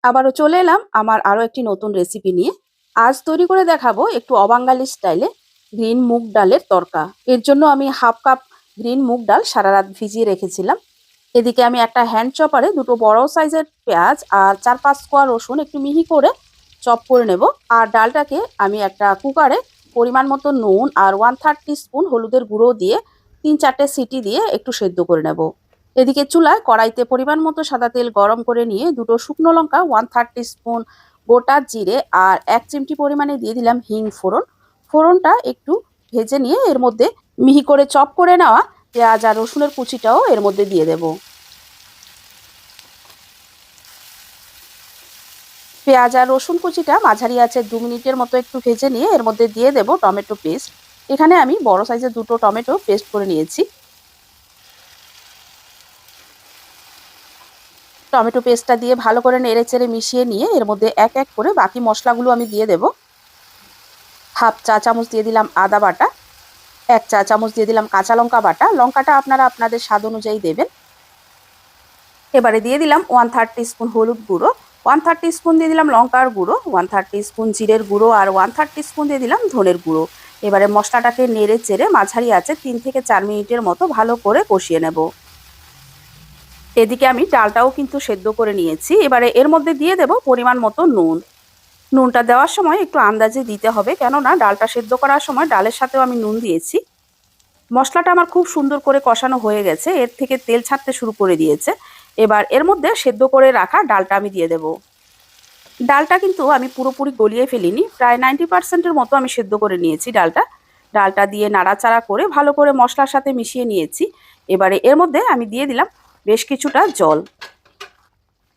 আবারও চলে এলাম আমার আরো একটি নতুন রেসিপি নিয়ে। আজ তৈরি করে দেখাবো একটু অবাঙালি স্টাইলে গ্রিন মুগ ডালের তরকা। এর জন্য আমি হাফ কাপ গ্রিন মুগ ডাল সারা রাত ভিজিয়ে রেখেছিলাম। এদিকে আমি একটা হ্যান্ড চপারে দুটো বড় সাইজের পেঁয়াজ আর 4-5 কোয়া রসুন একটু মিহি করে চপ করে নেব। আর ডালটাকে আমি একটা কুকারে পরিমাণ মতো নুন আর 1/3 টিস্পুন হলুদের গুঁড়ো দিয়ে 3-4টে সিটি দিয়ে একটু সেদ্ধ করে নেব। এদিকে চুলায় কড়াইতে পরিমাণ মতো সাদা তেল গরম করে নিয়ে দুটো শুকনো লঙ্কা 1/3 টিস্পুন গোটা জিরে আর 1 চিমটি পরিমাণে দিয়ে দিলাম হিং ফোড়ন। ফোড়নটা একটু ভেজে নিয়ে এর মধ্যে মিহি করে চপ করে নেওয়া পেঁয়াজ আর রসুনের কুচিটাও এর মধ্যে দিয়ে দেব। পেঁয়াজ আর রসুন কুচিটা মাঝারি আছে 2 মিনিটের মতো একটু ভেজে নিয়ে এর মধ্যে দিয়ে দেব টমেটো পেস্ট। এখানে আমি বড় সাইজের দুটো টমেটো পেস্ট করে নিয়েছি। টমেটো পেস্টটা দিয়ে ভালো করে নেড়েচেড়ে মিশিয়ে নিয়ে এর মধ্যে এক এক করে বাকি মশলাগুলো আমি দিয়ে দেব। হাফ চা চামচ দিয়ে দিলাম আদা বাটা, 1 চা চামচ দিয়ে দিলাম কাঁচা লঙ্কা বাটা। লঙ্কাটা আপনারা আপনাদের স্বাদ অনুযায়ী দেবেন। এবারে দিয়ে দিলাম 1/3 টিস্পুন হলুদ গুঁড়ো, 1/3 টিস্পুন দিয়ে দিলাম লঙ্কার গুঁড়ো, 1/3 টিস্পুন জিরের গুঁড়ো আর 1/3 টিস্পুন দিয়ে দিলাম ধনের গুঁড়ো। এবারে মশলাটাকে নেড়ে চেড়ে মাঝারি আছে 3 থেকে 4 মিনিটের মতো ভালো করে কষিয়ে নেব। এদিকে আমি ডালটাও কিন্তু সেদ্ধ করে নিয়েছি। এবারে এর মধ্যে দিয়ে দেব পরিমাণ মতো নুন। নুনটা দেওয়ার সময় একটু আন্দাজে দিতে হবে, কেননা ডালটা সেদ্ধ করার সময় ডালের সাথেও আমি নুন দিয়েছি। মশলাটা আমার খুব সুন্দর করে কষানো হয়ে গেছে, এর থেকে তেল ছাড়তে শুরু করে দিয়েছে। এবার এর মধ্যে সেদ্ধ করে রাখা ডালটা আমি দিয়ে দেব। ডালটা কিন্তু আমি পুরোপুরি গলিয়ে ফেলিনি, প্রায় 90%-এর মতো আমি সেদ্ধ করে নিয়েছি ডালটা। ডালটা দিয়ে নাড়াচাড়া করে ভালো করে মশলার সাথে মিশিয়ে নিয়েছি। এবারে এর মধ্যে আমি দিয়ে দিলাম বেশ কিছুটা জল।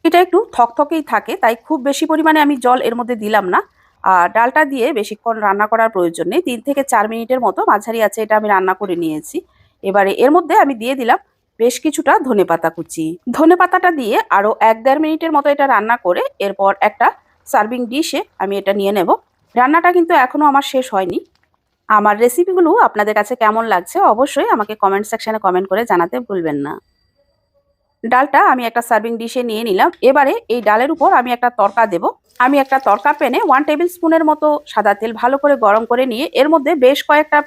এটা একটু থকথকেই থাকে, তাই খুব বেশি পরিমাণে আমি জল এর মধ্যে দিলাম না। আর ডালটা দিয়ে বেশিক্ষণ রান্না করার প্রয়োজন নেই, 3 থেকে 4 মিনিটের মতো মাঝারি আছে এটা আমি রান্না করে নিয়েছি। এবারে এর মধ্যে আমি দিয়ে দিলাম বেশ কিছুটা ধনেপাতা কুচি। ধনেপাতাটা দিয়ে আরও 1-1.5 মিনিটের মতো এটা রান্না করে এরপর একটা সার্ভিং ডিশে আমি এটা নিয়ে নেব। রান্নাটা কিন্তু এখনও আমার শেষ হয়নি। আমার রেসিপিগুলো আপনাদের কাছে কেমন লাগছে অবশ্যই আমাকে কমেন্ট সেকশনে কমেন্ট করে জানাতে ভুলবেন না। ডালটা আমি একটা সার্ভিং ডিশে নিয়ে নিলাম। এবারে এই ডালের উপর আমি একটা তড়কা দেব। আমি একটা তড়কা প্যানে 1 টেবিল স্পুনের মতো সাদা তেল ভালো করে গরম করে নিয়ে এর মধ্যে বেশ কয়েকটা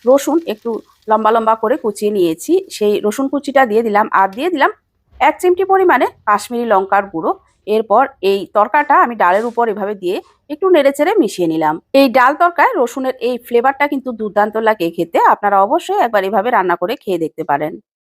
রসুন একটু লম্বা লম্বা করে কুচিয়ে নিয়েছি, সেই রসুন কুচিটা দিয়ে দিলাম। আর দিয়ে দিলাম 1 চিমটি পরিমাণে কাশ্মীরি লঙ্কার গুঁড়ো। এরপর এই তড়কাটা আমি ডালের উপর এভাবে দিয়ে একটু নেড়েচেড়ে মিশিয়ে নিলাম। এই ডাল তড়কায় রসুনের এই ফ্লেভারটা কিন্তু দুর্দান্ত লাগে খেতে। আপনারা অবশ্যই একবার এভাবে রান্না করে খেয়ে দেখতে পারেন।